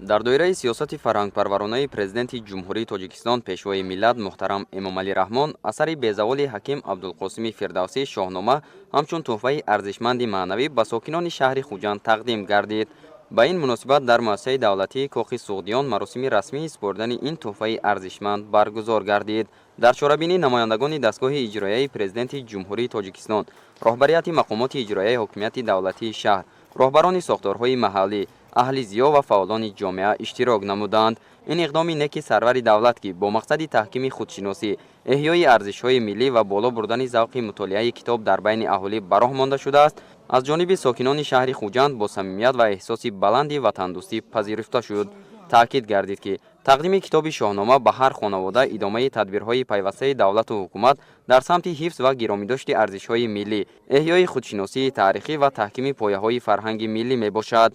дар доираи сиёсати фарҳангпарваронаи президенти ҷумҳурии тоҷикистон пешвои миллат муҳтарам эмомалӣ раҳмон асари безаволи ҳаким абдулқосими фирдавсӣ шоҳнома ҳамчун тӯҳфаи арзишманди маънавӣ ба сокинони шаҳри хуҷанд тақдим гардид. ба ин муносибат дар муассисаи давлатии коғи суғдиён маросими расмии супурдани ин тӯҳфаи арзишманд баргузор гардид. дар чорабинӣ намояндагони дастгоҳи иҷроияи президенти ҷумҳурии тоҷикистон, роҳбарияти мақомоти иҷроияи ҳокимияти давлатии шаҳр, роҳбарони сохторҳои маҳаллӣ, аҳли зиё ва фаъолони ҷомеа иштирок намуданд. ин иқдоми неки сарвари давлат ки бо мақсади таҳкими худшиносӣ, эҳёи арзишҳои миллӣ ва боло бурдани завқи мутолиаи китоб дар байни аҳолӣ ба роҳ монда шудааст, аз ҷониби сокинони шаҳри хуҷанд бо самимият ва эҳсоси баланди ватандӯстӣ пазируфта шуд. таъкид гардид ки тақдими китоби шоҳнома ба ҳар хонавода идомаи тадбирҳои пайвастаи давлату ҳукумат дар самти ҳифз ва гиромидошти арзишҳои миллӣ, эҳёи худшиносии таърихӣ ва таҳкими пояҳои фарҳанги миллӣ мебошад.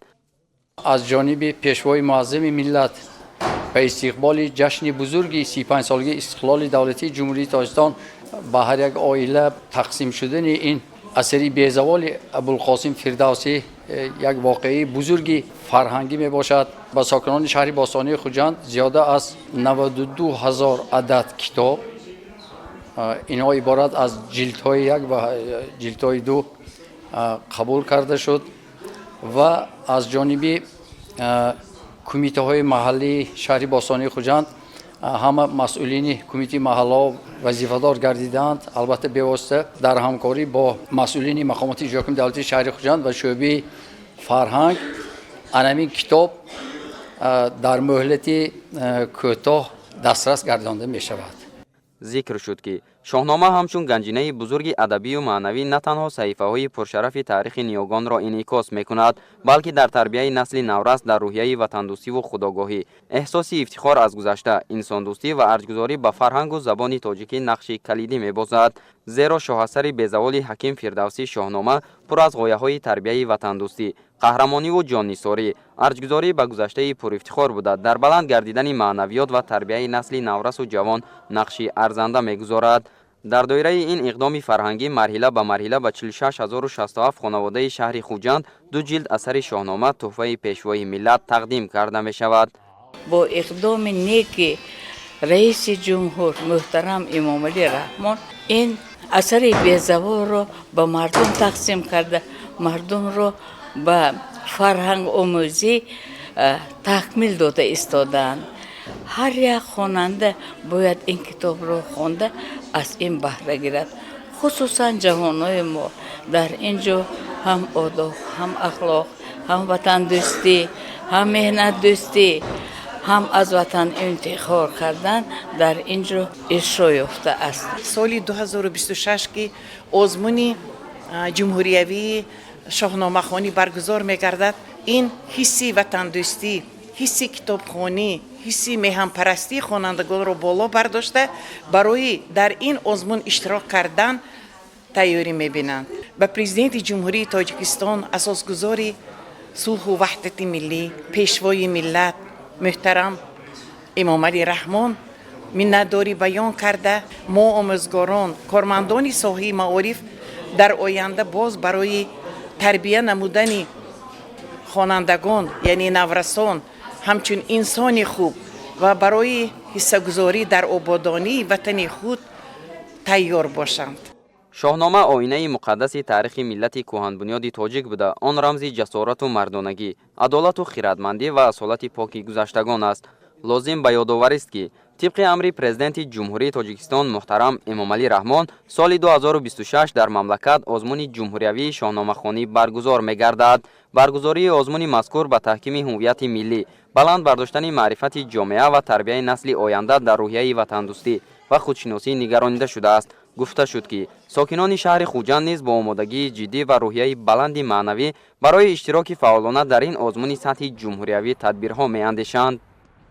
аз ҷониби пешвои муаззами миллат ба истиқболи ҷашни бузурги 35-солаги истиқлоли давлатии ҷумҳурии тоҷикистон ба ҳар як оила тақсим шудани ин асари безаволи абулқосим фирдавсӣ як воқеаи бузурги фарҳангӣ мебошад. ба сокинони шаҳри бостонии хуҷанд зиёда аз 92 000 адад китоб, инҳо иборат аз ҷилдҳои 1 ва ҷилдҳои 2 қабул карда шуд ва аз ҷониби кумитаҳои маҳаллии шаҳри бостонии хуҷанд ҳама масъулини кумитаи маҳаллао вазифадор гардидаанд. албатта бевосита дар ҳамкорӣ бо масъулини мақомоти иҷроии давлатии шаҳри хуҷанд ва шӯъбаи фарҳанг анамин китоб дар муҳлати кӯтоҳ дастрас гардонда мешавад. зикр шуд ки шоҳнома ҳамчун ганҷинаи бузурги адабию маънавӣ на танҳо саҳифаҳои пуршарафи таърихи ниёгонро инъикос мекунад, балки дар тарбияи насли наврас дар рӯҳияи ватандӯстиву худогоҳӣ, эҳсоси ифтихор аз гузашта, инсондӯстӣ ва арҷгузорӣ ба фарҳангу забони тоҷикӣ нақши калидӣ мебозад. зеро шоҳасари безаволи ҳаким фирдавсӣ шоҳнома пур аз ғояҳои тарбияи ватандӯстӣ, қаҳрамониву ҷоннисорӣ, арҷгузорӣ ба гузаштаи пурифтихор буда дар баланд гардидани маънавиёт ва тарбияи насли наврасу ҷавон нақши арзанда мегузорад. дар доираи ин иқдоми фарҳангӣ марҳила ба марҳила ба 46067 хонаводаи шаҳри хуҷанд 2 ҷилд асари шоҳнома тӯҳфаи пешвои миллат тақдим карда мешавад. бо иқдоми неки раиси ҷумҳур муҳтарам эмомалӣ раҳмон ин асари безаволро ба мардум тақсим карда, мардумро ба фарҳангомӯзӣ такмил дода истодаанд. ҳар як хонанда бояд ин китобро хонда аз ин баҳра гирад. хусусан ҷавонои мо дар ин ҷо ҳам одоб, ҳам ахлоқ, ҳам ватандӯстӣ, ҳам меҳнатдӯстӣ, ҳам аз ватан интихор кардан дар ин ҷо ишро ёфта аст. соли 2026 ки озмуни ҷумҳуриявии шоҳномахонӣ баргузор мегардад, ин ҳисси ватандӯстӣ, ҳисси китобхонӣ, ҳисси меҳанпарастии хонандагонро боло бардошта барои дар ин озмун иштирок кардан тайёрӣ мебинанд. ба президенти ҷумҳурии тоҷикистон, асосгузори сулҳу ваҳдати миллӣ, пешвои миллат муҳтарам эмомалӣ раҳмон миннатдорӣ баён карда, мо омӯзгорон, кормандони соҳаи маориф дар оянда боз барои тарбия намудани хонандагон, яъне наврасон, ҳамчун инсони хуб ва барои ҳиссагузорӣ дар ободонии ватани худ тайёр бошанд. шоҳнома оинаи муқаддаси таърихи миллати кӯҳанбунёди тоҷик буда, он рамзи ҷасорату мардонагӣ, адолату хиратмандӣ ва асолати поки гузаштагон аст. лозим ба ёдоварист ки тибқи амри президенти ҷумҳурии тоҷикистон муҳтарам эмомалӣ раҳмон соли 2026 дар мамлакат озмуни ҷумҳуриявии шоҳномахонӣ баргузор мегардад. баргузории озмуни мазкур ба таҳкими ҳуввияти миллӣ, баланд бардоштани маърифати ҷомеа ва тарбияи насли оянда дар рӯҳияи ватандӯстӣ ва худшиносӣ нигаронида шудааст. гуфта шуд ки сокинони шаҳри хуҷанд низ бо омодагии ҷиддӣ ва рӯҳияи баланди маънавӣ барои иштироки фаъолона дар ин озмуни сатҳи ҷумҳуриявӣ тадбирҳо меандешанд.